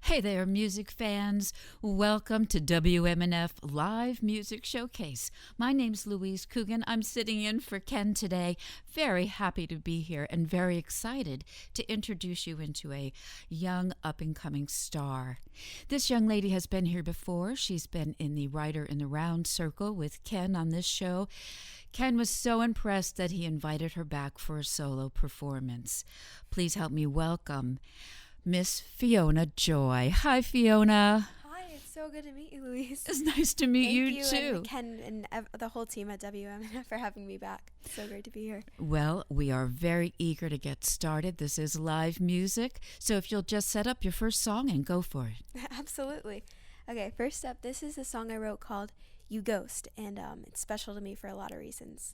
Hey there, music fans. Welcome to WMNF Live Music Showcase. My name's Louise Coogian. I'm sitting in for Ken today. Very happy to be here and very excited to introduce you into a young up-and-coming star. This young lady has been here before. She's been in the Writer in the Round Circle with Ken on this show. Ken was so impressed that he invited her back for a solo performance. Please help me welcome Miss Fiona Joy. Hi, Fiona. Hi, it's so good to meet you, Louise. It's nice to meet you too. And Ken and the whole team at WMNF for having me back. It's so great to be here. Well, we are very eager to get started. This is live music, so if you'll just set up your first song and go for it. Absolutely. Okay, first up, this is a song I wrote called You Ghost, and it's special to me for a lot of reasons.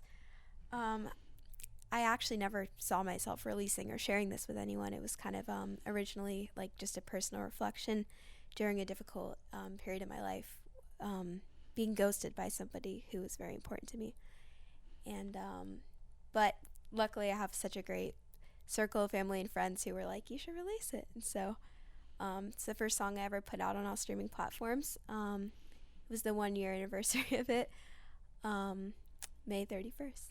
I actually never saw myself releasing or sharing this with anyone. It was kind of originally like just a personal reflection during a difficult period of my life, being ghosted by somebody who was very important to me. And but luckily I have such a great circle of family and friends who were like, you should release it. And so it's the first song I ever put out on all streaming platforms. It was the 1 year anniversary of it, May 31st.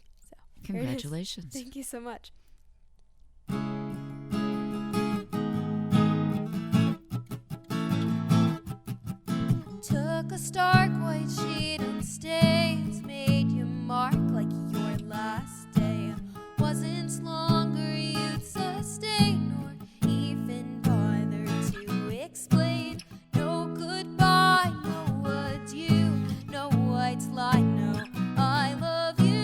Congratulations. Thank you so much. Took a stark white sheet and stains, made your mark like your last day. Wasn't longer you'd sustain or even bother to explain. No goodbye, no adieu, no white lie, no I love you.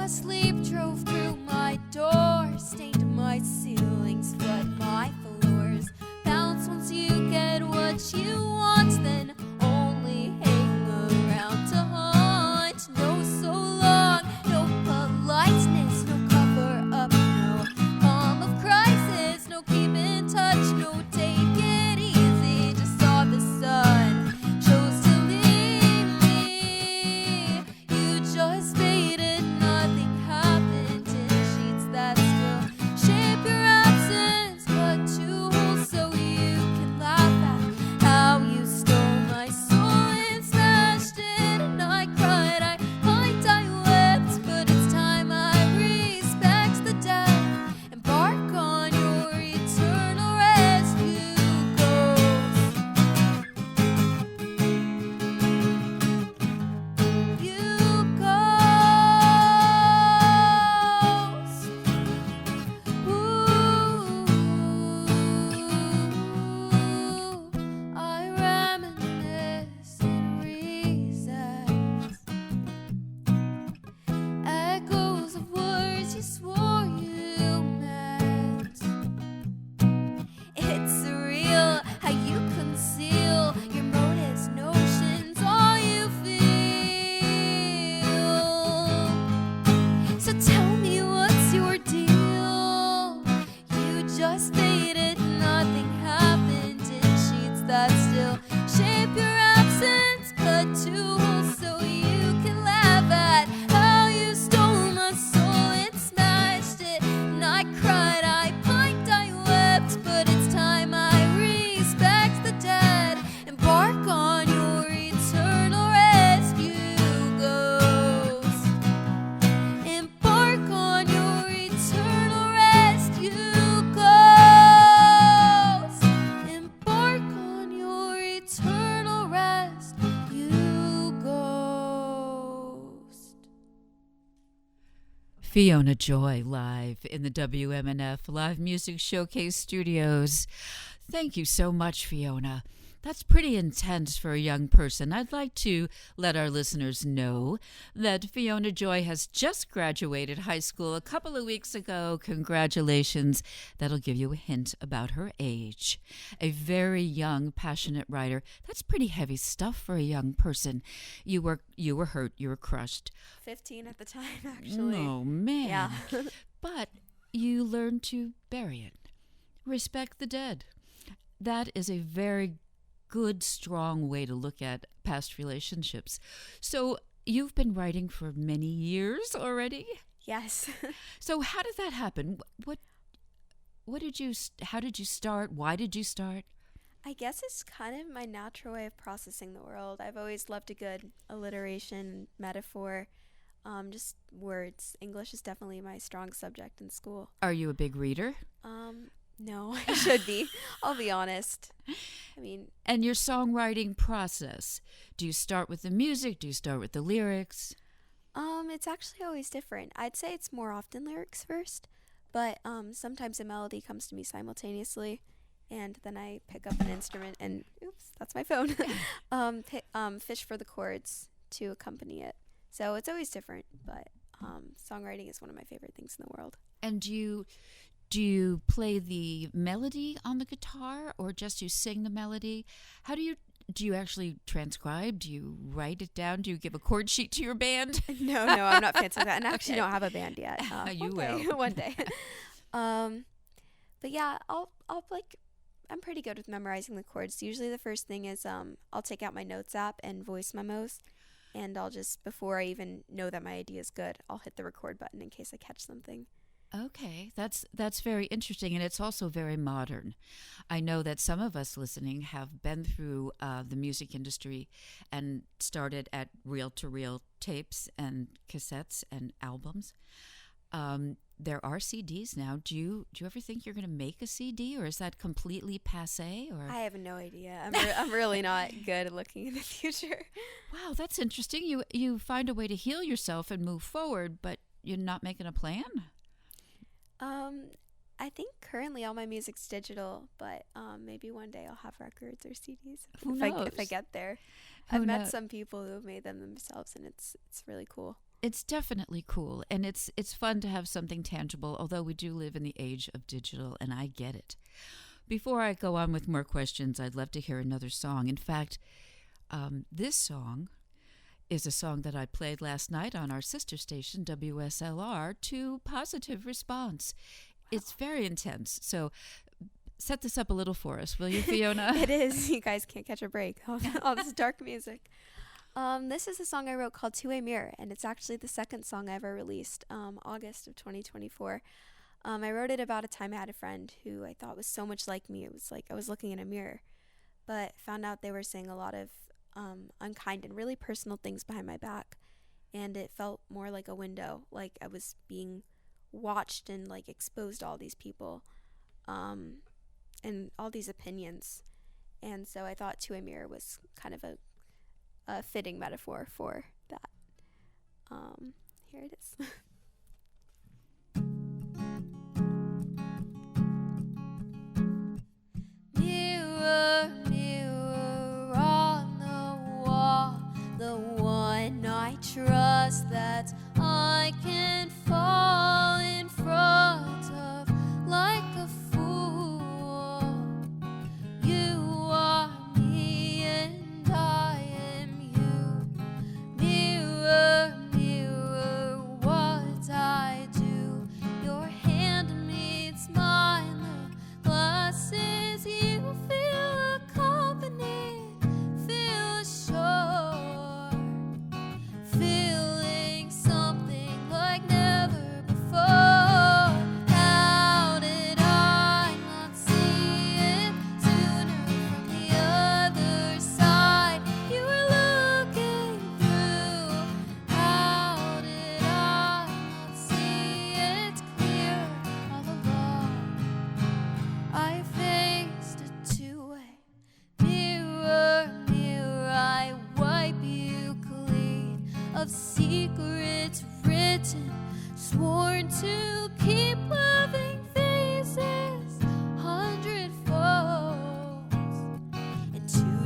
Sleep drove through my door, stained my ceilings, flood my floors. Bounce once you get what you want, then only hang around to haunt. No so long, no politeness, no cover up, no calm of crisis, no keep in touch, no take it easy. Just saw the sun, chose to leave me. You just faded. Happened in sheets that still shape your absence, cut two holes so you can laugh at how you stole my soul and smashed it. And I cried, I pined, I wept, but it's time I respect the dead, embark on your eternal rescue, ghost. You go. Fiona Joy live in the WMNF Live Music Showcase studios. Thank you so much, Fiona. That's pretty intense for a young person. I'd like to let our listeners know that Fiona Joy has just graduated high school a couple of weeks ago. Congratulations. That'll give you a hint about her age. A very young, passionate writer. That's pretty heavy stuff for a young person. You were hurt. You were crushed. 15 at the time, actually. Oh, man. Yeah. But you learned to bury it. Respect the dead. That is a very good, strong way to look at past relationships. So you've been writing for many years already? Yes. So how did that happen? How did you start? Why did you start? I guess it's kind of my natural way of processing the world. I've always loved a good alliteration, metaphor, just words. English is definitely my strong subject in school. Are you a big reader? No, I should be. I'll be honest. I mean... And your songwriting process, do you start with the music? Do you start with the lyrics? It's actually always different. I'd say it's more often lyrics first, but sometimes a melody comes to me simultaneously, and then I pick up an instrument and, oops, that's my phone, fish for the chords to accompany it. So it's always different, but songwriting is one of my favorite things in the world. And do you play the melody on the guitar, or just you sing the melody? How do you actually transcribe? Do you write it down? Do you give a chord sheet to your band? No, I'm not fancy like that, and I actually don't have a band yet. You will one day. But yeah, I'll I'm pretty good with memorizing the chords. Usually the first thing is I'll take out my notes app and voice memos, and I'll just, before I even know that my idea is good, I'll hit the record button in case I catch something. Okay, that's very interesting, and it's also very modern. I know that some of us listening have been through the music industry and started at reel-to-reel tapes and cassettes and albums. There are CDs now. Do you ever think you're going to make a CD, or is that completely passé? Or I have no idea. I'm really not good at looking in the future. Wow, that's interesting. You find a way to heal yourself and move forward, but you're not making a plan? I think currently all my music's digital, but maybe one day I'll have records or CDs if I get there. I've met some people who have made them themselves, and it's really cool. It's definitely cool, and it's fun to have something tangible, although we do live in the age of digital, and I get it. Before I go on with more questions, I'd love to hear another song. In fact, this song is a song that I played last night on our sister station, WSLR, to positive response. It's very intense, so set this up a little for us, will you, Fiona? It is. You guys can't catch a break. All this dark music. This is a song I wrote called Two-Way Mirror, and it's actually the second song I ever released, August of 2024. I wrote it about a time I had a friend who I thought was so much like me. It was like I was looking in a mirror, but found out they were saying a lot of unkind and really personal things behind my back, and it felt more like a window, like I was being watched and like exposed to all these people and all these opinions. And so I thought Two-Way Mirror was kind of a fitting metaphor for that. Here it is. Mirror, mirror on the wall, the one I trust that I can fall in front of like a fool. You are me and I am you. Mirror, mirror, what I do. Your hand meets mine, the glasses you feel accompanied, feel assured, feeling something like never before. How did I not see it sooner? From the other side you were looking through. How did I not see it clear all along? I faced a two-way mirror, mirror, I wipe you clean of secrets written, sworn to keep loving faces 100 folds. And to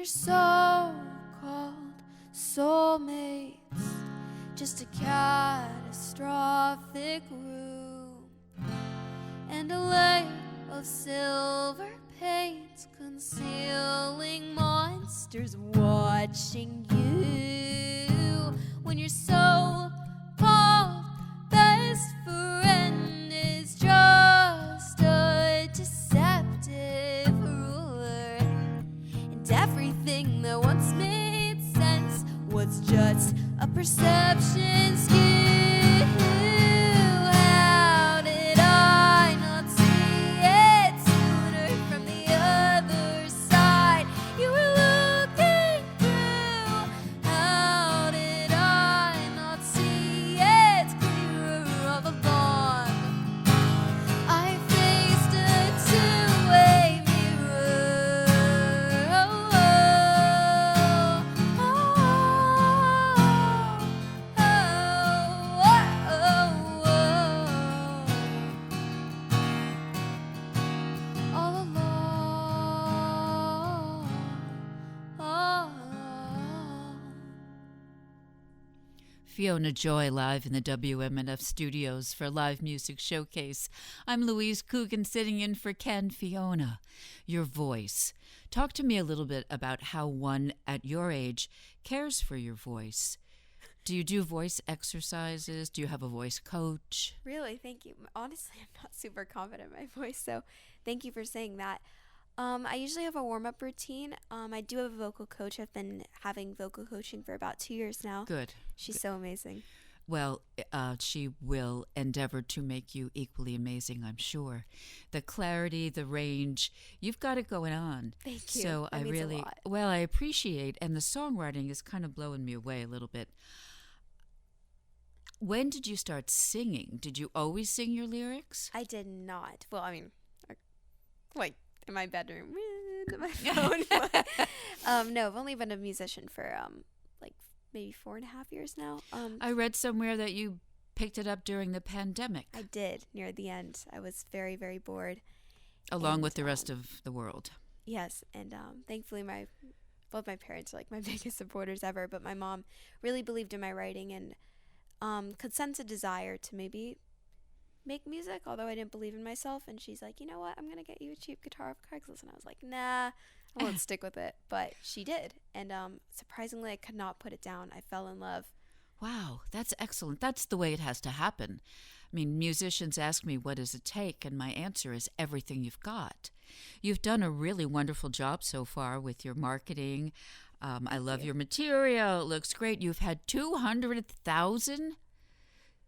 your so-called soulmates just a catastrophic room and a layer of silver paint concealing monsters watching you when your so-called best friend is just a deceptive ruler, and everything that once made sense was just a perception skew. How did I not see it sooner from the other side you were looking through? How did I not see it clearer all along? I faced a two-way mirror. All along. Fiona Joy live in the WMNF studios for Live Music Showcase. I'm Louise Coogian sitting in for Ken. Fiona, your voice. Talk to me a little bit about how one at your age cares for your voice. Do you do voice exercises? Do you have a voice coach? Really, thank you. Honestly, I'm not super confident in my voice, so thank you for saying that. I usually have a warm-up routine. I do have a vocal coach. I've been having vocal coaching for about 2 years now. Good. She's so amazing. Well, she will endeavor to make you equally amazing, I'm sure. The clarity, the range, you've got it going on. Thank you. So That means a lot. well, I appreciate, and the songwriting is kind of blowing me away a little bit. When did you start singing? Did you always sing your lyrics? I did not. Well, I mean, like in my bedroom, on my phone. But, no, I've only been a musician for like maybe 4.5 years now. I read somewhere that you picked it up during the pandemic. I did near the end. I was very, very bored. Along And, with the rest of the world. Yes, and thankfully both my parents are like my biggest supporters ever, but my mom really believed in my writing and could sense a desire to maybe make music, although I didn't believe in myself. And she's like, you know what, I'm going to get you a cheap guitar off Craigslist. And I was like, nah, I won't stick with it. But she did. And surprisingly, I could not put it down. I fell in love. Wow, that's excellent. That's the way it has to happen. I mean, musicians ask me, what does it take? And my answer is everything you've got. You've done a really wonderful job so far with your marketing. I love your material. It looks great. You've had 200,000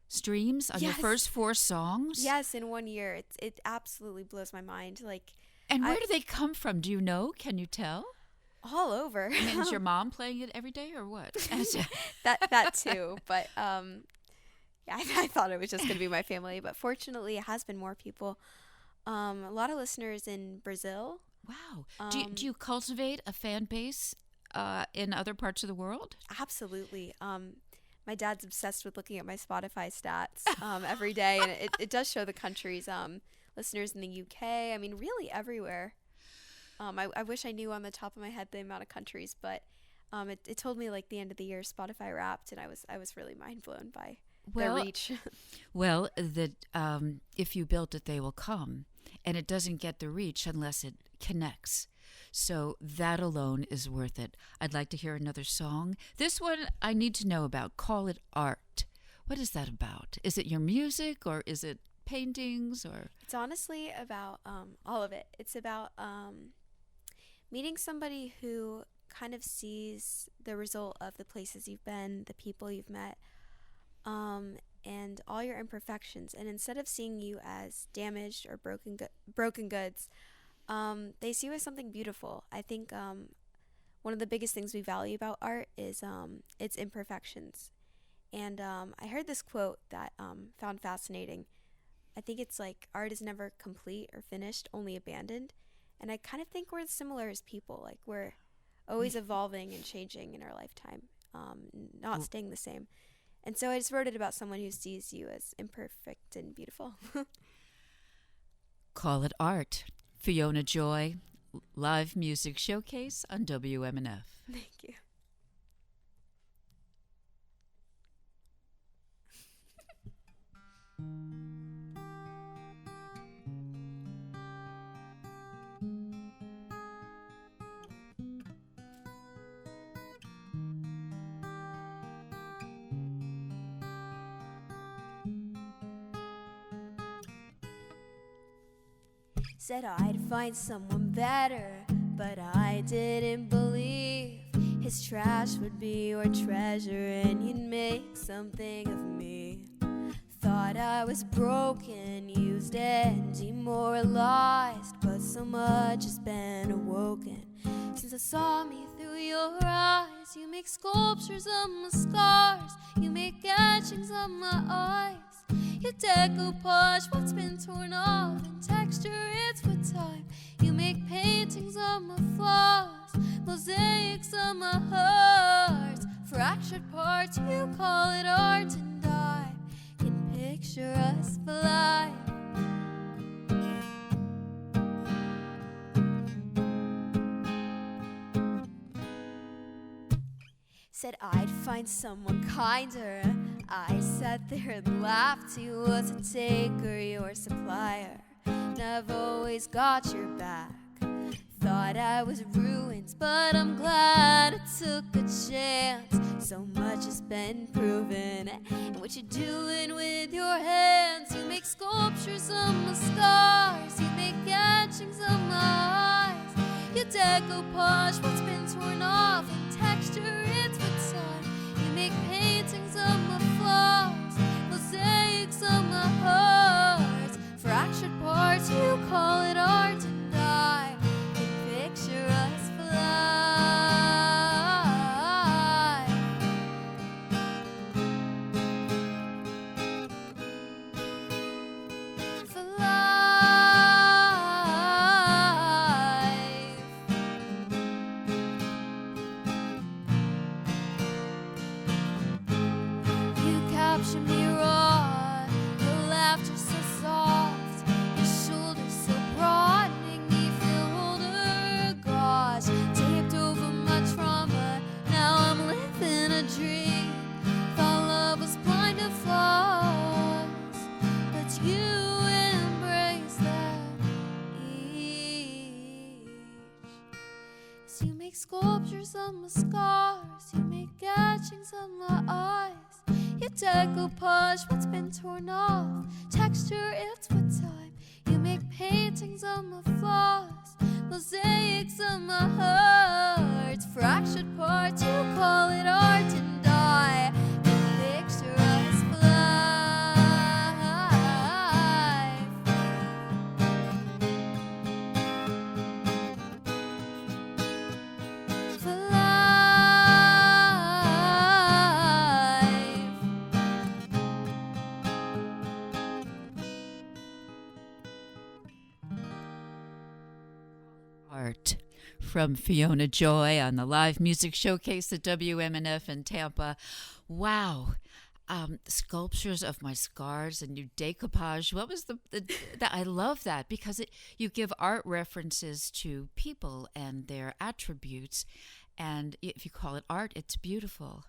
streams on your first 4 songs? Yes, in 1 year. It absolutely blows my mind. And where do they come from? Do you know? Can you tell? All over. I mean, is your mom playing it every day or what? that too. But yeah, I thought it was just going to be my family. But fortunately, it has been more people. A lot of listeners in Brazil. Wow. Do you cultivate a fan base in other parts of the world? Absolutely. My dad's obsessed with looking at my Spotify stats every day, and it does show the countries, listeners in the UK. I mean, really everywhere. I wish I knew on the top of my head the amount of countries, but it told me like the end of the year Spotify Wrapped, and I was really mind blown by their reach. Well, if you build it, they will come, and it doesn't get the reach unless it connects. So that alone is worth it. I'd like to hear another song. This one I need to know about. Call It Art. What is that about? Is it your music or is it paintings or? It's honestly about all of it. It's about meeting somebody who kind of sees the result of the places you've been, the people you've met, and all your imperfections. And instead of seeing you as damaged or broken goods, they see you as something beautiful. I think one of the biggest things we value about art is its imperfections. And I heard this quote that found fascinating. I think it's like art is never complete or finished, only abandoned. And I kind of think we're similar as people. Like we're always evolving and changing in our lifetime, not staying the same. And so I just wrote it about someone who sees you as imperfect and beautiful. Call It Art. Fiona Joy, live music showcase on WMNF. Thank you. Said I'd find someone better, but I didn't believe his trash would be your treasure and you'd make something of me. Thought I was broken, used and demoralized, but so much has been awoken since I saw me through your eyes. You make sculptures of my scars, you make etchings of my eyes. You decoupage what's been torn off, and texture it's with time. You make paintings of my flaws, mosaics of my hearts, fractured parts, you call it art, and I can picture us for life. Said I'd find someone kinder. I sat there and laughed. He was a taker, your supplier, and I've always got your back. Thought I was ruined, but I'm glad I took a chance. So much has been proven, and what you're doing with your hands. You make sculptures of my scars, you make etchings of my eyes. You decoupage what's been torn off, and texture it's with time. You make paintings of my flaws, mosaics of my hearts, fractured parts, you call it art, and I can picture us for life. For life. You capture me raw, your laughter so soft, your shoulders so broad, make me feel older. Gosh, taped over my trauma, now I'm living a dream. Thought love was blind to flaws, but you embrace that each. So you make sculptures of my scars, you make etchings of my eyes. You decoupage what's been torn off, texture it's with time. You make paintings of my flaws, mosaics of my hearts, fractured parts, you call it art, and I can picture us for life. For life. Art from Fiona Joy on the live music showcase at WMNF in Tampa. Wow. Sculptures of my scars and you decoupage. What was the I love that because you give art references to people and their attributes, and if you call it art, it's beautiful.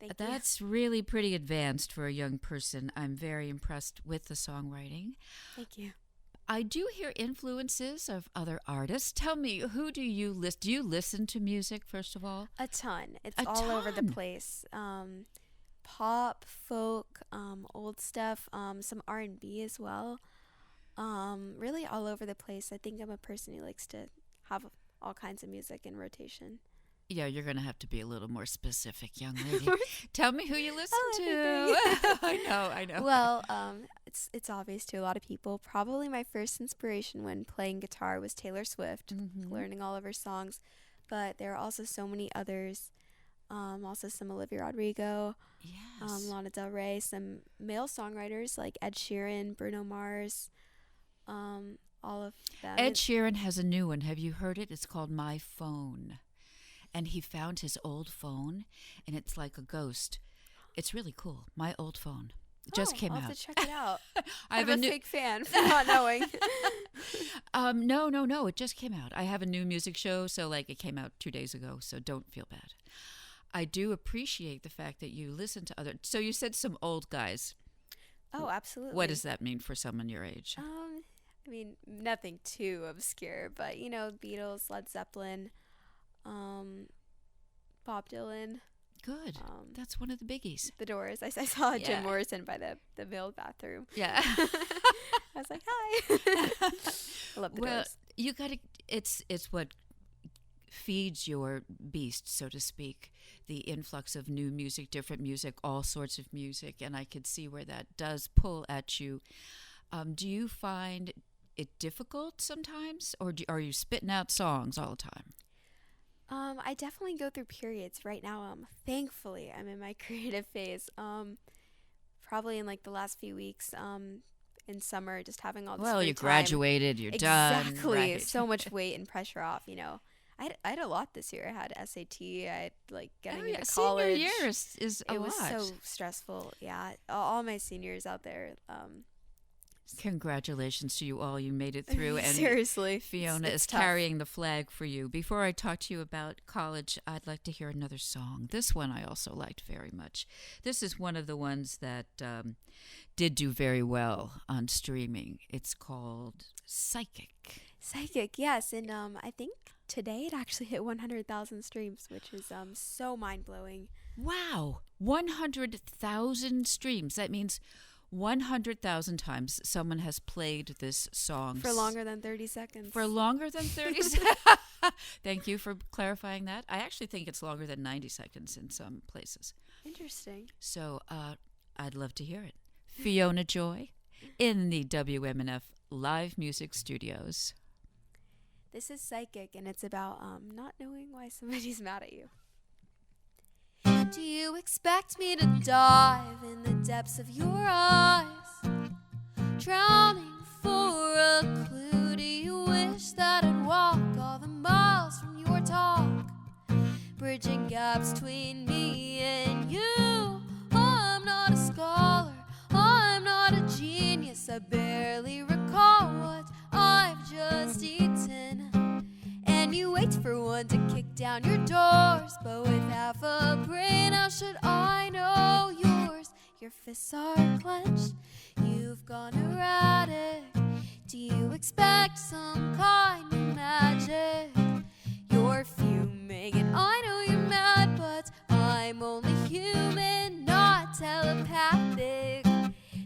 Thank That's really pretty advanced for a young person. I'm very impressed with the songwriting. Thank you. I do hear influences of other artists. Tell me, who do you listen? Do you listen to music, first of all? A ton. It's A all over the ton. place. Pop, folk, old stuff, some R&B as well. Really all over the place. I think I'm a person who likes to have all kinds of music in rotation. Yeah, you're going to have to be a little more specific, young lady. Tell me who you listen to. Everything. I know. Well, it's obvious to a lot of people. Probably my first inspiration when playing guitar was Taylor Swift, learning all of her songs. But there are also so many others. Also some Olivia Rodrigo, Yes. Lana Del Rey, some male songwriters like Ed Sheeran, Bruno Mars, all of them. Ed Sheeran has a new one. Have you heard it? It's called My Phone. And he found his old phone, and it's like a ghost. It's really cool. My Old Phone. Just came I'll out. have to check it out. I have I'm a new. fake fan for not knowing. No. It just came out. I have a new music show, so like it came out 2 days ago. So don't feel bad. I do appreciate the fact that you listen to other. So you said some old guys. Oh, absolutely. What does that mean for someone your age? I mean, nothing too obscure, but Beatles, Led Zeppelin, Bob Dylan. Good. That's one of the biggies. The Doors. I saw Yeah. Jim Morrison by the male bathroom. Yeah. I was like, hi. I love the Doors. You got to. It's what feeds your beast, so to speak. The influx of new music, different music, all sorts of music, and I could see where that does pull at you. Do you find it difficult sometimes, or are you spitting out songs all the time? I definitely go through periods right now. Thankfully, I'm in my creative phase. Probably in like the last few weeks. In summer, just having all this free you time. graduated, you're done. Exactly. Right. So much weight and pressure off. I had a lot this year. I had SAT. I had getting into college. Senior year is a lot. It was so stressful. Yeah, all my seniors out there. Congratulations to you all. You made it through. And seriously, Fiona it's is tough. carrying the flag for you. Before I talk to you about college, I'd like to hear another song. This one I also liked very much. This is one of the ones that did do very well on streaming. It's called Psychic. Psychic, yes. And I think today it actually hit 100,000 streams, which is so mind-blowing. Wow. 100,000 streams. That means 100,000 times someone has played this song. For longer than 30 seconds. For longer than 30 seconds. Thank you for clarifying that. I actually think it's longer than 90 seconds in some places. Interesting. So I'd love to hear it. Fiona Joy in the WMNF Live Music Studios. This is Psychic, and it's about not knowing why somebody's mad at you. Do you expect me to dive in the depths of your eyes, drowning for a clue? Do you wish that I'd walk all the miles from your talk, bridging gaps between me and you? I'm not a scholar, I'm not a genius, I barely recall what I've just eaten. And you wait for one to kick down your doors, but with half a brain, how should I know yours? Your fists are clenched, you've gone erratic. Do you expect some kind of magic? You're fuming and I know you're mad, but I'm only human, not telepathic.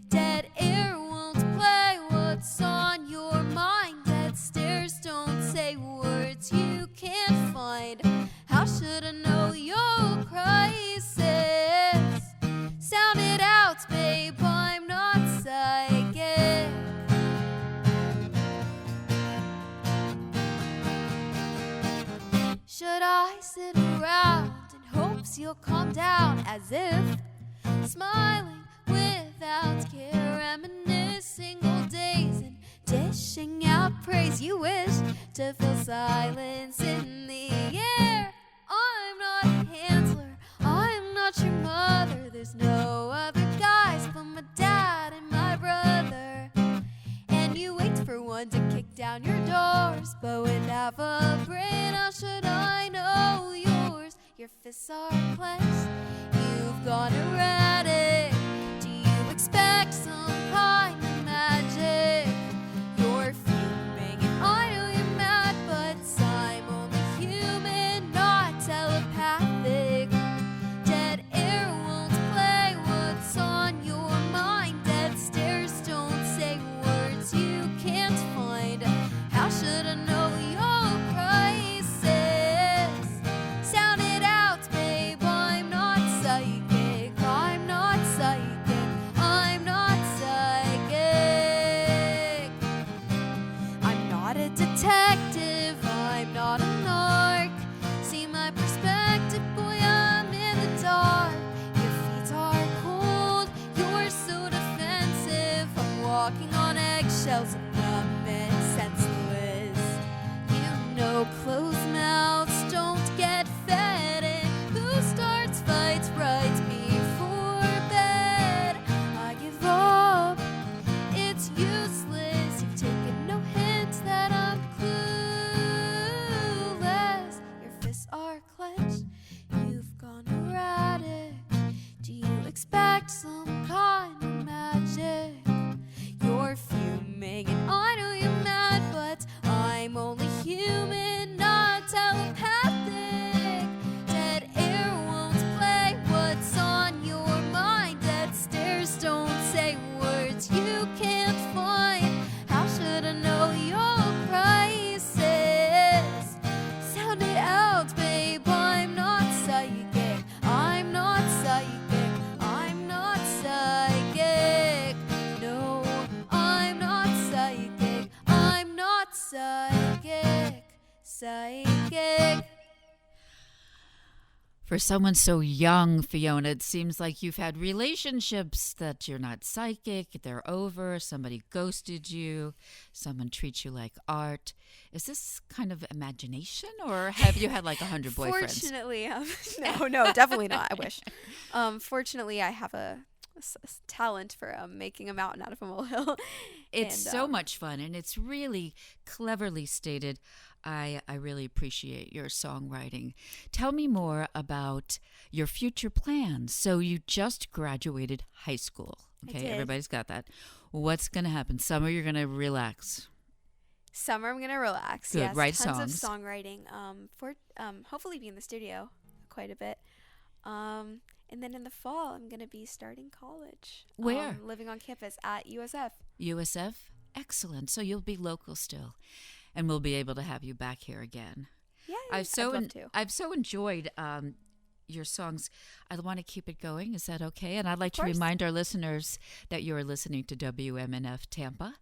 Dead air won't play what's on your mind. Dead stares don't say words you can't find. How should I know your crisis? Sound it out, babe, I'm not psychic. Should I sit around in hopes you'll calm down, as if smiling without care, reminiscing old days and dishing out praise? You wish to feel silence in the air. I'm not a handler, I'm not your mother. There's no other guys but my dad and my brother. And you wait for one to kick down your doors, but with half a brain, how should I know yours? Your fists are clenched, you've gone erratic. Do you expect some kind of magic? You're fuming and I know you're mad, but I'm only human, not telepathic. Dead air won't play what's on your mind. Dead stares don't say words you can't find. How should I know your crisis? Sound it out, babe, I'm not psychic. I'm not psychic. I'm not psychic. I'm not a detective, I'm not a narc. See my perspective, boy, I'm in the dark. Your feet are cold, you're so defensive. I'm walking on eggshells and numb and senseless. You know closed mouths don't get fed, and who starts fights right before bed? I give psychic. For someone so young, Fiona, it seems like you've had relationships that you're not psychic, they're over, somebody ghosted you, someone treats you like art. Is this kind of imagination, or have you had like 100 boyfriends? Fortunately, no, definitely not. I wish. Fortunately, I have a talent for making a mountain out of a molehill. It's so much fun, and it's really cleverly stated. I really appreciate your songwriting. Tell me more about your future plans. So you just graduated high school. Okay, everybody's got that. What's going to happen? Summer, you're going to relax. Summer, I'm going to relax. Good. Yes, Write tons songs. of songwriting. For hopefully be in the studio quite a bit. And then in the fall, I'm going to be starting college. Where? Living on campus at USF. USF? Excellent. So you'll be local still. And we'll be able to have you back here again. Yeah, I've love to. I've so enjoyed your songs. I want to keep it going. Is that okay? And I'd like to remind our listeners that you are listening to WMNF Tampa.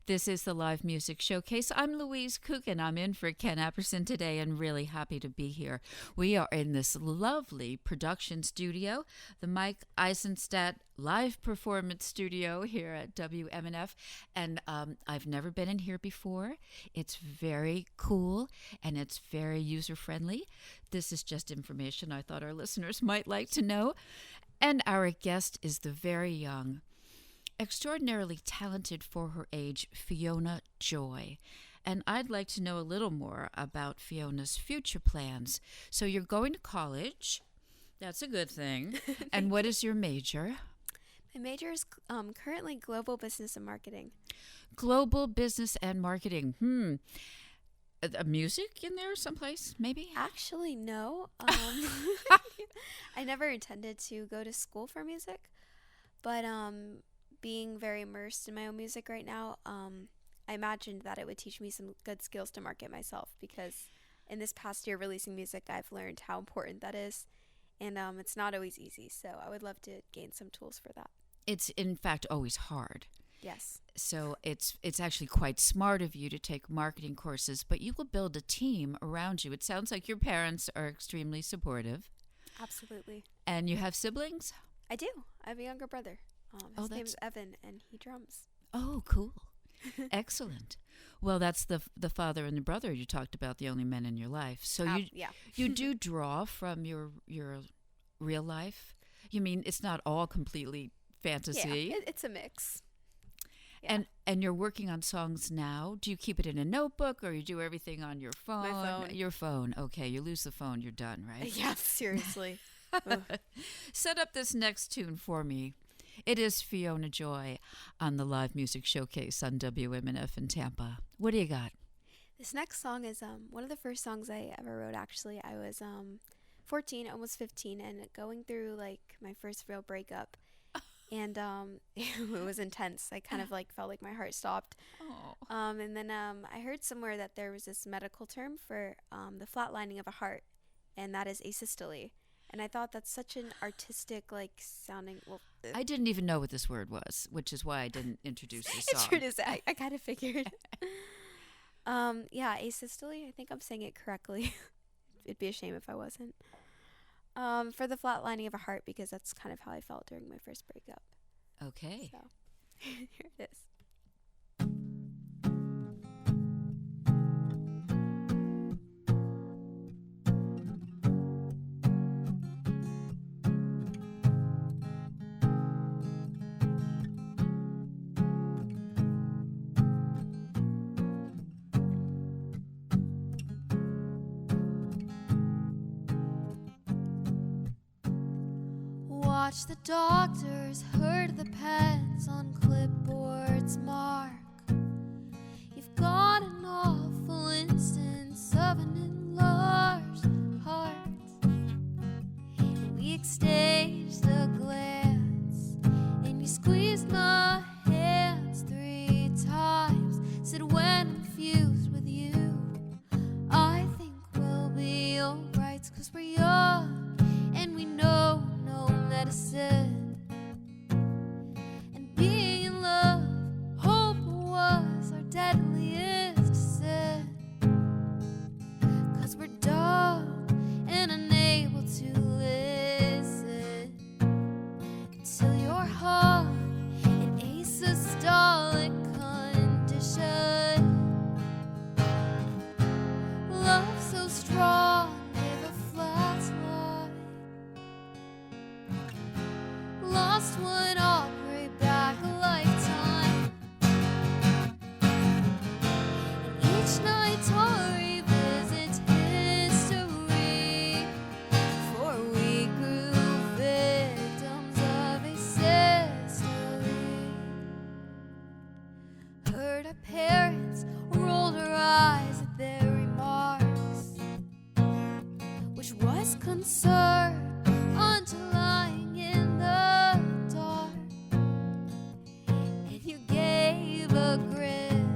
This is the Live Music Showcase. I'm Louise Coogian. I'm in for Ken Apperson today and really happy to be here. We are in this lovely production studio, the Mike Eisenstadt Live Performance Studio here at WMNF. And I've never been in here before. It's very cool and it's very user-friendly. This is just information I thought our listeners might like to know. And our guest is the very young, extraordinarily talented for her age, Fiona Joy. And I'd like to know a little more about Fiona's future plans. So you're going to college. That's a good thing. And what is your major? My major is currently global business and marketing. Global business and marketing. A music in there someplace, maybe? Actually, no. I never intended to go to school for music, but being very immersed in my own music right now, I imagined that it would teach me some good skills to market myself, because in this past year releasing music, I've learned how important that is, and it's not always easy, so I would love to gain some tools for that. It's, in fact, always hard. Yes. So it's actually quite smart of you to take marketing courses, but you will build a team around you. It sounds like your parents are extremely supportive. Absolutely. And you have siblings? I do. I have a younger brother. His name's Evan, and he drums. Oh, cool. Excellent. Well, that's the father and the brother you talked about, the only men in your life. So you do draw from your real life? You mean it's not all completely fantasy? Yeah, it's a mix. Yeah. And you're working on songs now. Do you keep it in a notebook, or you do everything on your phone? My phone. Your phone. Okay, you lose the phone, you're done, right? Yeah, seriously. Set up this next tune for me. It is Fiona Joy on the Live Music Showcase on WMNF in Tampa. What do you got? This next song is one of the first songs I ever wrote, actually. I was 14, almost 15, and going through like my first real breakup. And it was intense. I kind of like felt like my heart stopped. Oh. And then I heard somewhere that there was this medical term for the flatlining of a heart, and that is asystole. And I thought that's such an artistic, like, sounding. Well, I didn't even know what this word was, which is why I didn't introduce the song. It's true to say. I kind of figured. Yeah, asystole. I think I'm saying it correctly. It'd be a shame if I wasn't. For the flatlining of a heart, because that's kind of how I felt during my first breakup. Okay. So, here it is. Watch the doctors herd the pens on clipboards mark. You've got an awful instance of an enlarged heart. We exchanged a glance, and you squeezed my hands 3 times. Said, when I'm fused with you, I think we'll be alright, 'cause we're young and we know medicine, and being in love, hope was our deadliest sin. so strong, gave a flat line. Lost one all the way back a lifetime. And each night I'll revisit history, for we grew victims of a system. Heard our parents rolled our eyes at their remarks, which was concern underlying in the dark. And you gave a grin,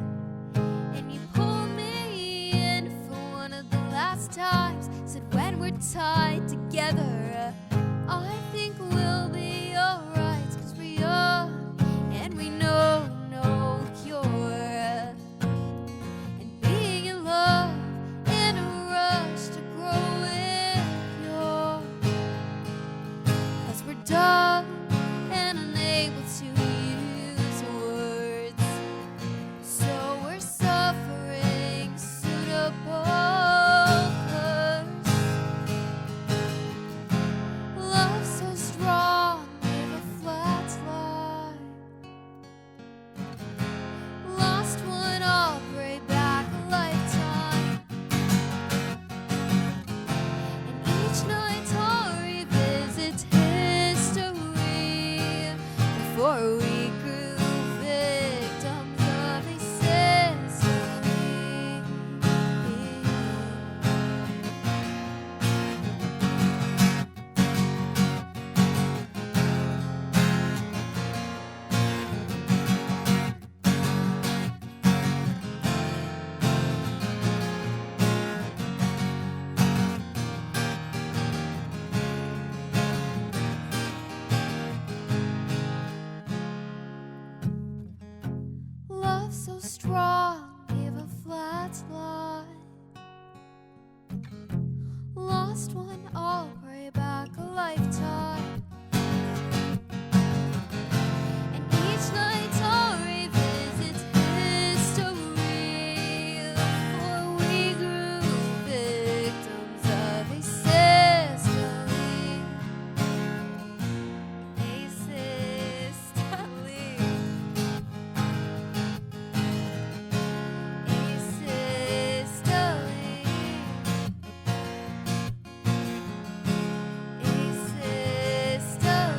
and you pulled me in for one of the last times. Said when we're tied together, I think we'll be alright, 'cause we're young and we know no cure. And being in love in a rush to grow impure, 'cause we're dumb and unable to use words, so we're suffering suitable curse. Love so strong, gave a flat line. Lost one all the way back a lifetime. And each night I'll revisit history, before we grew victims of a system. Love so strong, gave a flat line. Lost one all the way back a lifetime. And each night I'll revisit history, for we grew victims of a system. A system.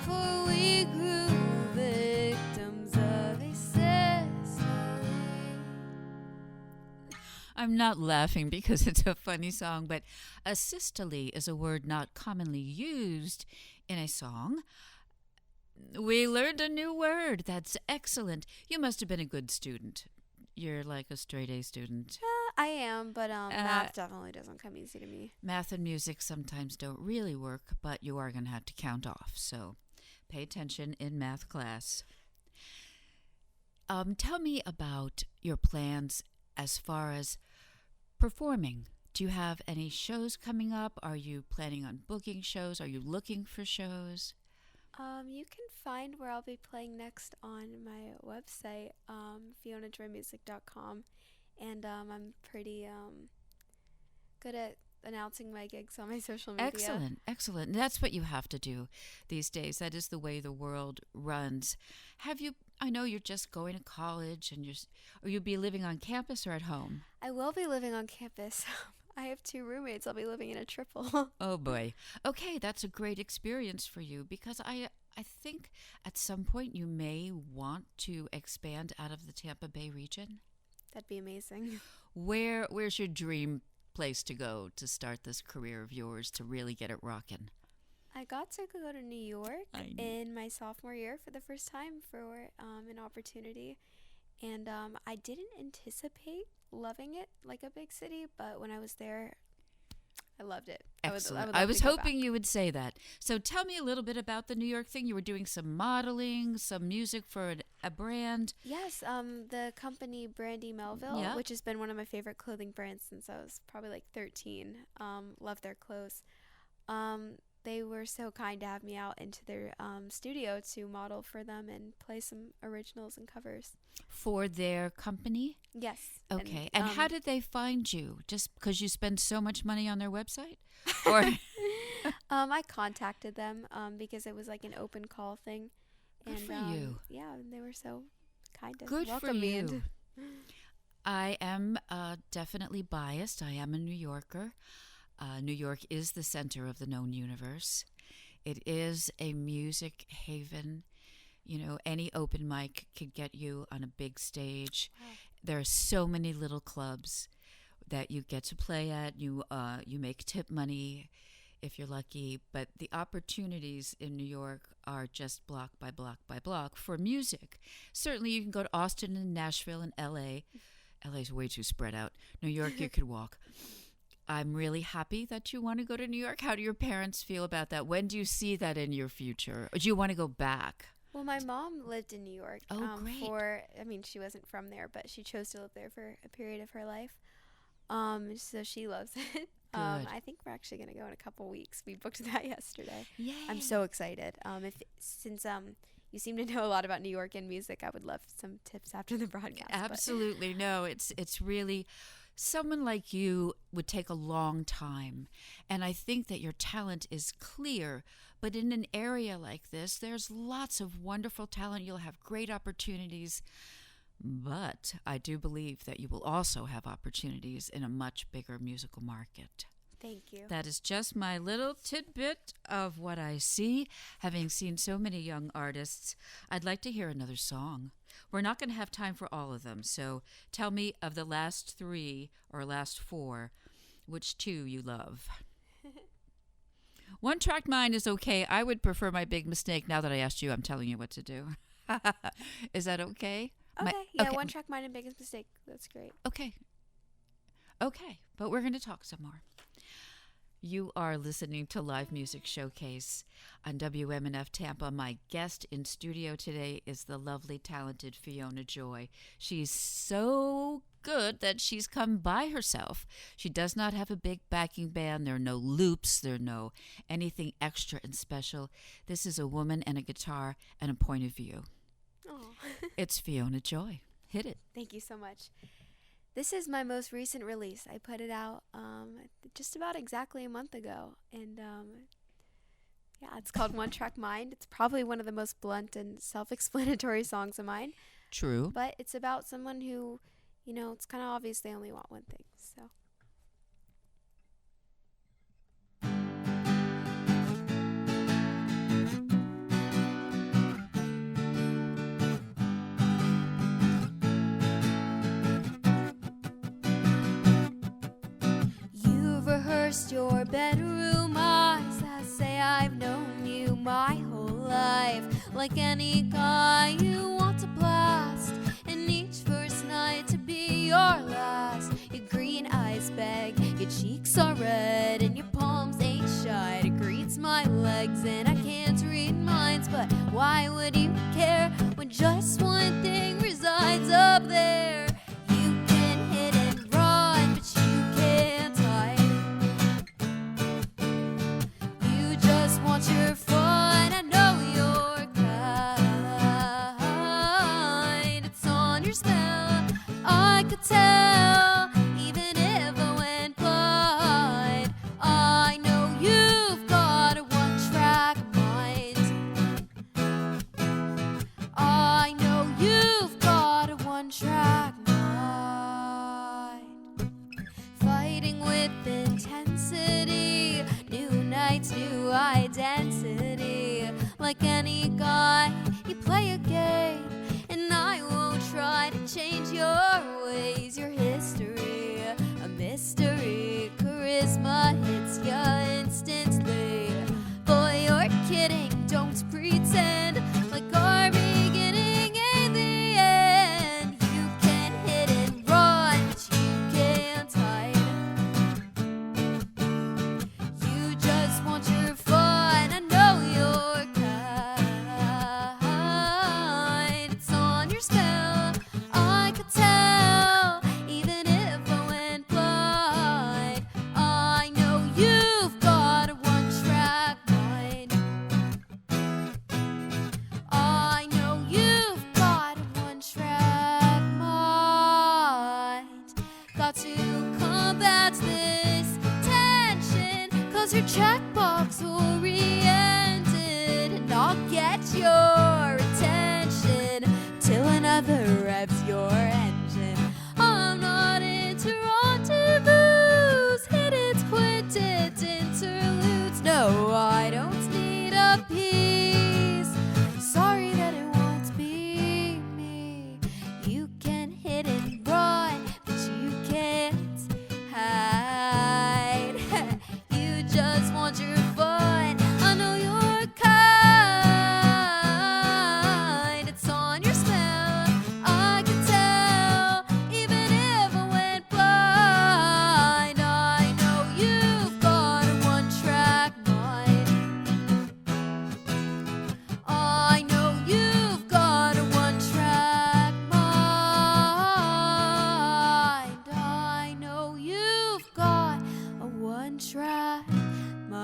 For we grew victims of a system. I'm not laughing because it's a funny song, but asystole is a word not commonly used in a song. We learned a new word. That's excellent. You must have been a good student. You're like a straight A student. I am, but math definitely doesn't come easy to me. Math and music sometimes don't really work, but you are going to have to count off. So pay attention in math class. Tell me about your plans as far as performing. Do you have any shows coming up? Are you planning on booking shows? Are you looking for shows? You can find where I'll be playing next on my website, FionaJoymusic.com, and I'm pretty good at announcing my gigs on my social media. Excellent, excellent. And that's what you have to do these days. That is the way the world runs. I know you're just going to college, and or you'll be living on campus or at home? I will be living on campus. I have 2 roommates. I'll be living in a triple. Oh, boy. Okay, that's a great experience for you, because I think at some point you may want to expand out of the Tampa Bay region. That'd be amazing. Where's your dream place to go to start this career of yours to really get it rocking? I got to go to New York in my sophomore year for the first time for an opportunity. And I didn't anticipate loving it like a big city, but when I was there, I loved it. Excellent. I was hoping you would say that. So tell me a little bit about the New York thing. You were doing some modeling, some music for a brand. Yes, the company Brandy Melville, which has been one of my favorite clothing brands since I was probably like 13. Love their clothes. they were so kind to have me out into their studio to model for them and play some originals and covers. For their company? Yes. Okay. And how did they find you? Just because you spend so much money on their website? Or I contacted them because it was like an open call thing. Good for you. Yeah, and they were so kind to Good for welcome me. you. I am definitely biased. I am a New Yorker. New York is the center of the known universe. It is a music haven. You know, any open mic could get you on a big stage. Wow. There are so many little clubs that you get to play at. You make tip money if you're lucky, but the opportunities in New York are just block by block by block for music. Certainly you can go to Austin and Nashville and LA. LA's way too spread out. New York, you could walk. I'm really happy that you want to go to New York. How do your parents feel about that? When do you see that in your future? Or do you want to go back? Well, my mom lived in New York great. she wasn't from there, but she chose to live there for a period of her life. So she loves it. I think we're actually going to go in a couple weeks. We booked that yesterday. Yay. I'm so excited. Since you seem to know a lot about New York and music, I would love some tips after the broadcast. Absolutely. No, it's really, someone like you would take a long time. And I think that your talent is clear. But in an area like this, there's lots of wonderful talent. You'll have great opportunities. But I do believe that you will also have opportunities in a much bigger musical market. Thank you. That is just my little tidbit of what I see. Having seen so many young artists, I'd like to hear another song. We're not going to have time for all of them, so tell me of the last 3 or last 4, which 2 you love. One Track Mind is okay. I would prefer My Big Mistake. Now that I asked you, I'm telling you what to do. Is that okay? Okay, One Track Mind and Biggest Mistake. That's great. Okay, but we're going to talk some more. You are listening to Live Music Showcase on WMNF Tampa. My guest in studio today is the lovely, talented Fiona Joy. She's so good that she's come by herself. She does not have a big backing band. There are no loops. There are no anything extra and special. This is a woman and a guitar and a point of view. Oh. It's Fiona Joy. Hit it. Thank you so much. This is my most recent release. I put it out just about exactly a month ago. And it's called One Track Mind. It's probably one of the most blunt and self-explanatory songs of mine. True. But it's about someone who, it's kind of obvious they only want one thing. So. Rehearsed your bedroom eyes that say I've known you my whole life. Like any guy you want to blast, and each first night to be your last. Your green eyes beg, your cheeks are red, and your palms ain't shy to greet my legs. And I can't read minds, but why would you care when just one thing resides up there? You can hit and run, but you can't hide. Want your fun, I know you're kind. It's on your smell, I could tell, even if I went blind. I know you've got a one-track mind. I know you've got a one-track mind. Fighting with intensity, new nights, new identity. Like any guy, you play a game, and I won't try to change your ways. Your history, a mystery. Charisma hits ya instantly. Boy, you're kidding, don't pretend. Like our beginning and the end. You can hit and run, but you can't hide. You just want your fun, I know you're kind. It's on your spell, I could tell. got to combat this tension, 'cause your checkbox oriented, and I'll get your attention till another revs your engine. I'm not into rendezvous, hidden quintet interludes. No, I don't need a piece. Sorry that it won't be me. You can hit and run, but you can't hide. You just want your fun. I know you're kind. It's on your smell, I can tell. Even if I went blind, I know you've got a one-track mind. I know you've got a one-track mind. I know you've got a one-track mind.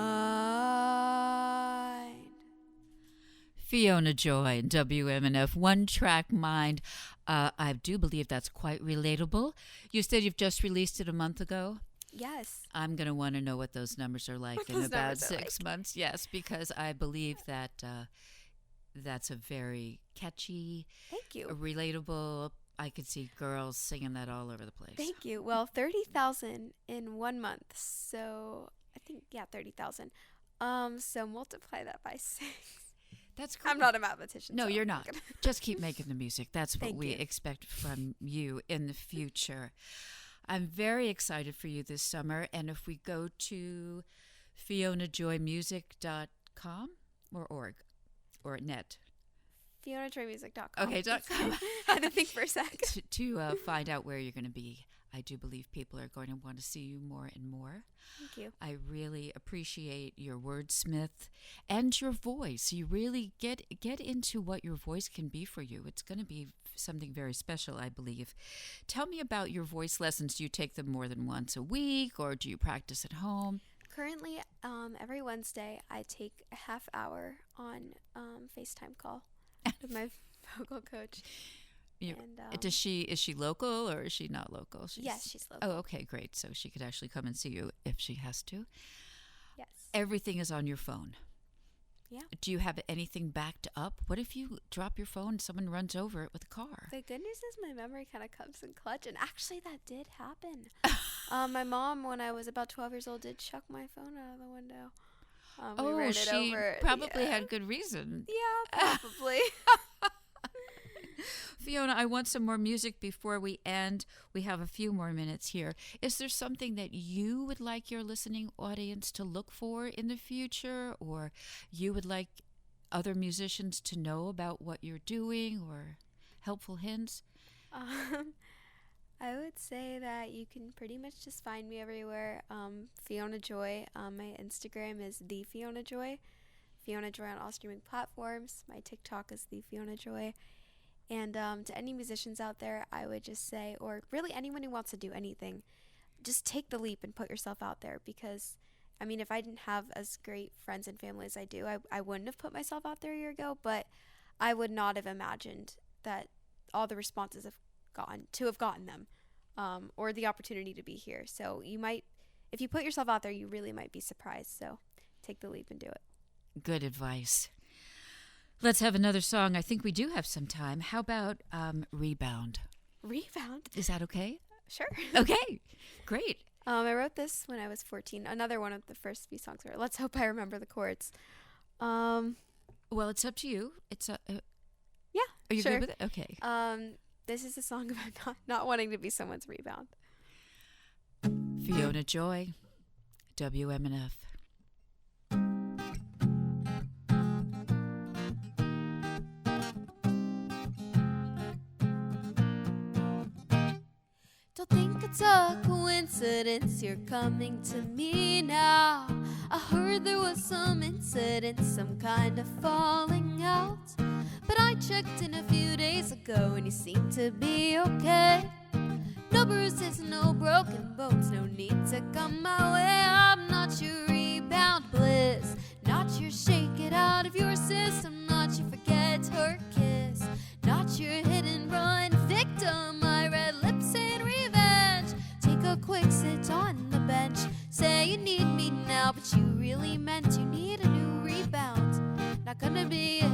Fiona Joy and WMNF, One Track Mind. I do believe that's quite relatable. You said you've just released it a month ago. Yes. I'm going to want to know what those numbers are like What in those about numbers are 6 months. Yes, because I believe that that's a very catchy, Thank you. relatable. I could see girls singing that all over the place. Thank you. Well, 30,000 in 1 month. So I think, 30,000. So multiply that by 6. That's cool. I'm not a mathematician. No, so you're I'm not. gonna- Just keep making the music. That's what Thank we you. expect from you in the future. I'm very excited for you this summer. And if we go to FionaJoymusic.com or org or net, FionaJoymusic.com. okay, .com. I had to think for a sec. to find out where you're going to be. I do believe people are going to want to see you more and more. Thank you. I really appreciate your wordsmith and your voice. You really get into what your voice can be for you. It's going to be something very special, I believe. Tell me about your voice lessons. Do you take them more than once a week, or do you practice at home? Currently, every Wednesday, I take a half hour on FaceTime call with my vocal coach. And, is she local or is she not local? Yes, she's local. Oh, okay, great. So she could actually come and see you if she has to. Yes. Everything is on your phone. Yeah. Do you have anything backed up? What if you drop your phone and someone runs over it with a car? The good news is my memory kind of comes in clutch, and actually that did happen. My mom, when I was about 12 years old, did chuck my phone out of the window. We ran it she over. probably had good reason. Yeah, probably. Fiona, I want some more music before we end. We have a few more minutes here. Is there something that you would like your listening audience to look for in the future, or you would like other musicians to know about what you're doing, or helpful hints? I would say that you can pretty much just find me everywhere. Fiona Joy. My Instagram is the Fiona Joy. Fiona Joy on all streaming platforms. My TikTok is the Fiona Joy. And to any musicians out there, I would just say, or really anyone who wants to do anything, just take the leap and put yourself out there. Because, I mean, if I didn't have as great friends and family as I do, I wouldn't have put myself out there a year ago. But I would not have imagined that all the responses have gotten them, or the opportunity to be here. So you might, if you put yourself out there, you really might be surprised. So take the leap and do it. Good advice. Let's have another song. I think we do have some time. How about Rebound? Rebound? Is that okay? Sure. Okay, great. I wrote this when I was 14. Another one of the first few songs were Let's Hope I Remember the Chords. Well, it's up to you. It's yeah. Are you sure. good with it? Okay. This is a song about not wanting to be someone's rebound. Fiona Joy, WMNF. Don't think it's a coincidence you're coming to me now. I heard there was some incident, some kind of falling out. But I checked in a few days ago and you seem to be okay. No bruises, no broken bones, no need to come my way. I'm not your rebound bliss, not your shake it out of your system, not your forget her kiss, not your hit and run victim. My red lips in revenge. you need me now, but you really meant you need a new rebound. Not gonna be it.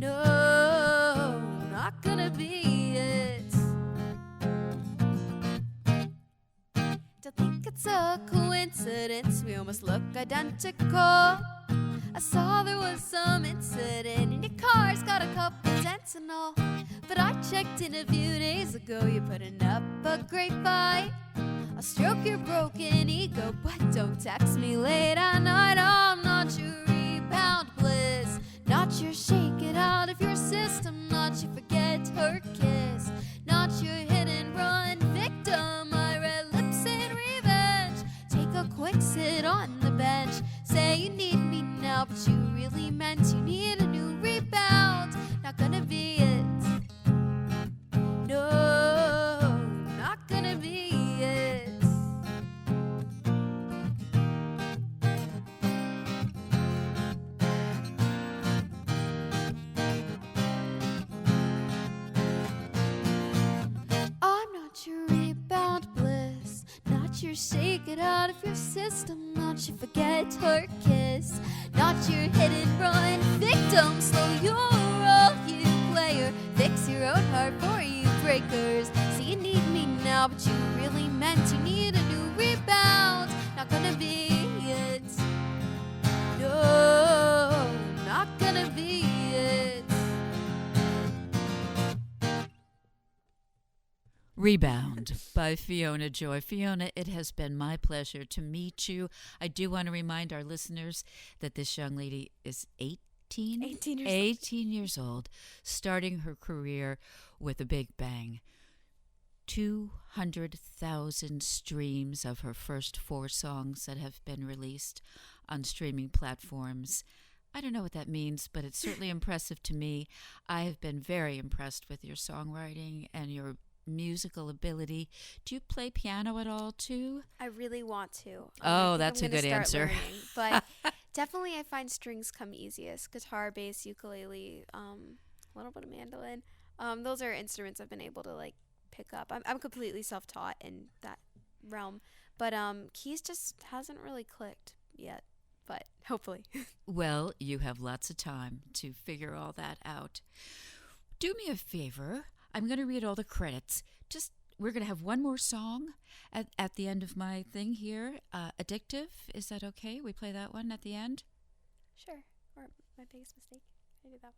No, not gonna be it. Don't think it's a coincidence, we almost look identical. I saw there was some incident and your car's got a couple dents and all. But I checked in a few days ago, you're putting up a great fight. I'll stroke your broken ego, but don't text me late at night. I'm not your rebound bliss, not your shake it out of your system, not your forget her kiss, not your hit and run victim. My red lips in revenge, take a quick sit on the bench. Say you need me now, but you really meant you need a new rebound. Not gonna be it. No, not gonna be it. I'm not your rebound bliss, not your shake it out of your system, not your forget her kiss, not your hit and run victim. Slow your roll, you player, fix your own heart for you breakers. See you need me now, but you really meant you need a new rebound. Not gonna be it. No, not gonna be it. Rebound by Fiona Joy. Fiona, it has been my pleasure to meet you. I do want to remind our listeners that this young lady is 18 years old, starting her career with a big bang. 200,000 streams of her first 4 songs that have been released on streaming platforms. I don't know what that means, but it's certainly impressive to me. I have been very impressed with your songwriting and your musical ability. Do you play piano at all too? I really want to. Oh, that's a good answer. But definitely I find strings come easiest. Guitar, bass, ukulele, a little bit of mandolin. Those are instruments I've been able to like pick up. I'm completely self-taught in that realm. But keys just hasn't really clicked yet. But hopefully. Well, you have lots of time to figure all that out. Do me a favor. I'm going to read all the credits. We're going to have one more song at the end of my thing here. Addictive. Is that okay? We play that one at the end? Sure. Or My Biggest Mistake. Can I do that one?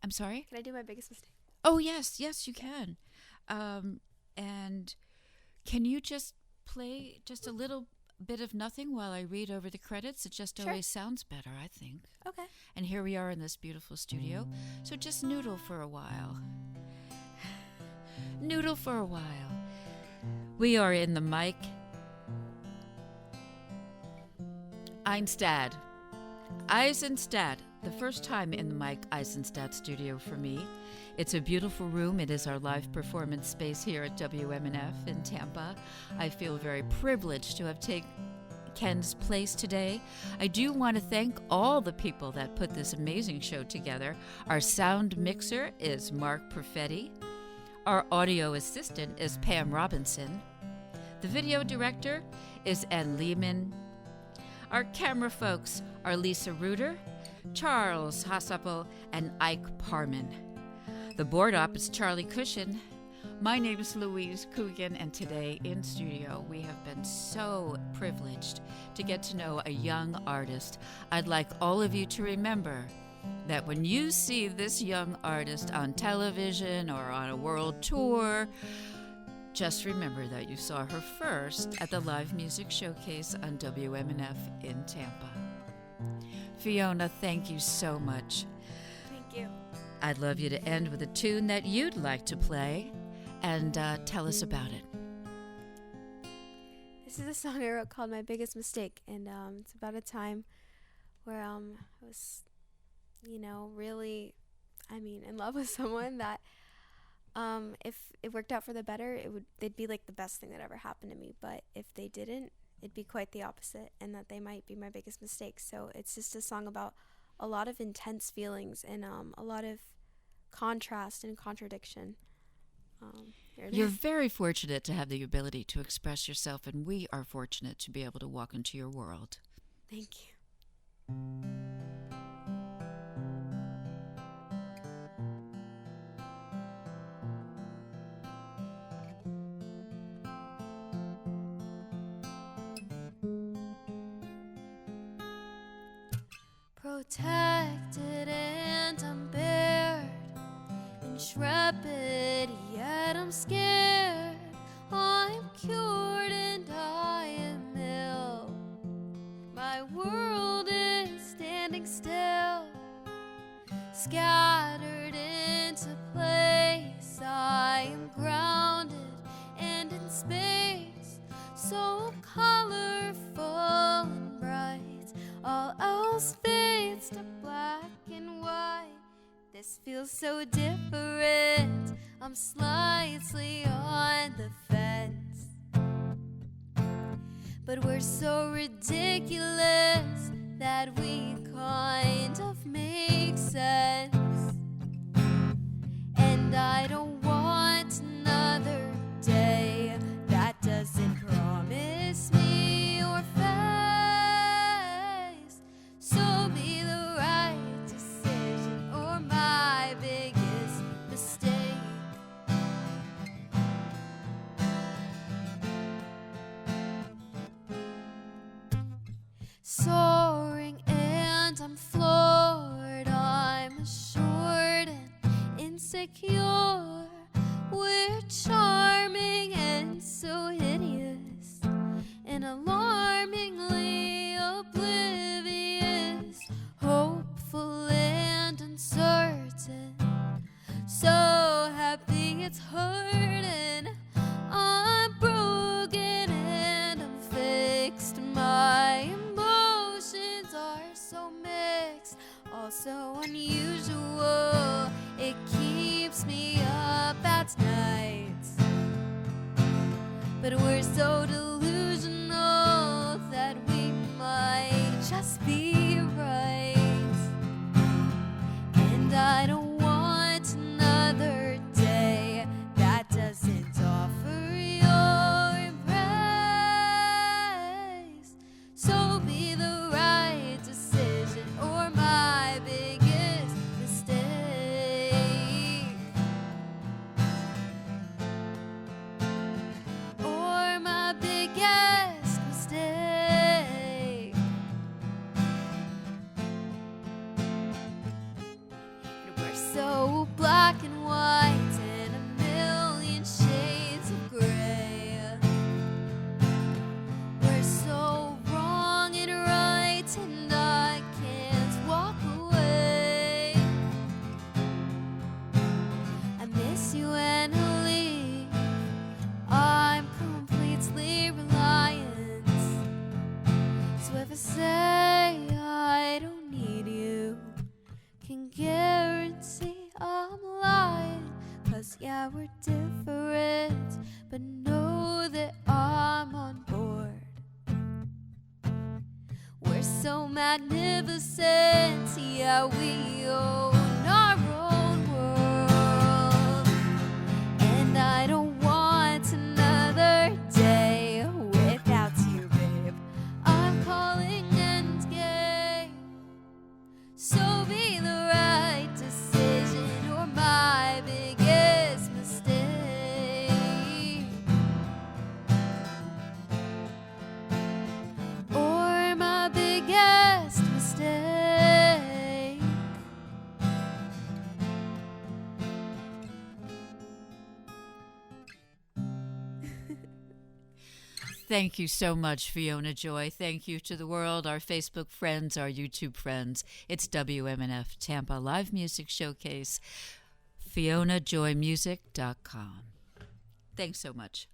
I'm sorry? Can I do My Biggest Mistake? Oh, yes, you can. And can you just play just a little bit of nothing while I read over the credits? It just always sounds better, I think. Okay. And here we are in this beautiful studio. So just noodle for a while. Noodle for a while. We are in the Mike Eisenstadt, the first time in the Mike Eisenstadt studio for me. It's a beautiful room. It is our live performance space here at WMNF in Tampa. I feel very privileged to have taken Ken's place today. I do want to thank all the people that put this amazing show together. Our sound mixer is Mark Perfetti. Our audio assistant is Pam Robinson. The video director is Ann Lehman. Our camera folks are Lisa Reuter, Charles Hassapel, and Ike Parman. The board op is Charlie Cushion. My name is Louise Coogian, and today in studio we have been so privileged to get to know a young artist. I'd like all of you to remember that when you see this young artist on television or on a world tour, just remember that you saw her first at the Live Music Showcase on WMNF in Tampa. Fiona, thank you so much. Thank you. I'd love you to end with a tune that you'd like to play and tell us about it. This is a song I wrote called My Biggest Mistake, and it's about a time where I was, really, in love with someone that if it worked out for the better, they'd be like the best thing that ever happened to me. But if they didn't, it'd be quite the opposite, and that they might be my biggest mistake. So it's just a song about a lot of intense feelings and a lot of contrast and contradiction. here it You're is. very fortunate to have the ability to express yourself, and we are fortunate to be able to walk into your world. Thank you. Protected and unbared, intrepid, yet I'm scared. I'm cured and I am ill. My world is standing still, scattered into place. I am grounded and in space, so colorful and bright. All else fades to black and white. This feels so different. I'm slightly on the fence, but we're so ridiculous that we kind of make sense. And I don't want another day that doesn't promise me your face. So be the right decision or my biggest mistake. Soaring and I'm floored, I'm assured and insecure. We're charming and so hideous and alarmingly oblivious, hopeful and uncertain, so happy it's hurting. I'm broken and I'm fixed. My emotions are so mixed, also unusual. It keeps me up at night, but we're so delusional that we might just be right. And I don't want another day that doesn't offer your embrace. So be the right decision or my biggest mistake. Or my biggest mistake. We're so black and white and a million shades of gray. We're so wrong and right, and I can't walk away. I miss you and I leave. I'm completely reliant. So if I say I don't need you, can guarantee I'm lying. 'Cause yeah, we're different, but know that I'm on board. We're so magnificent, yeah, we own our own world. And I don't want another day without you, babe. I'm calling endgame. So be the right decision or my biggest mistake. Or my biggest mistake. Thank you so much, Fiona Joy. Thank you to the world, our Facebook friends, our YouTube friends. It's WMNF Tampa Live Music Showcase, FionaJoymusic.com. Thanks so much.